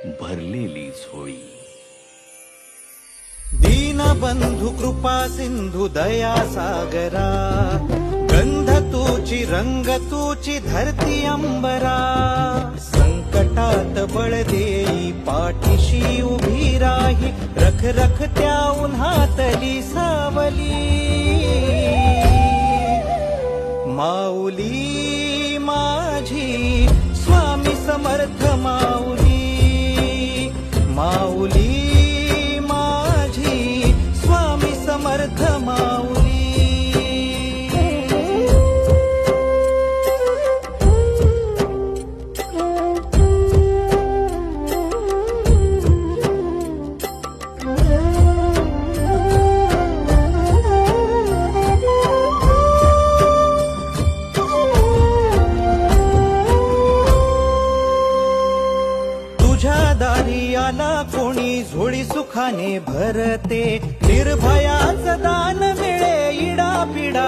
भरलेली झोळी. दीनबंधु कृपा सिंधु दया सागरा, गंध तूची रंग तूची धरती अंबरा. संकटात बळ देई पाठीशी उभी राही, रख रख त्या उन्हातली सावली. माऊली माझी स्वामी समर्थ माऊली, माऊली माझी स्वामी समर्थ माऊली. तुझ्या दारी आला कोणी झोळी सुखाने भरते, निर्भयाच दान मिळे इडा पिडा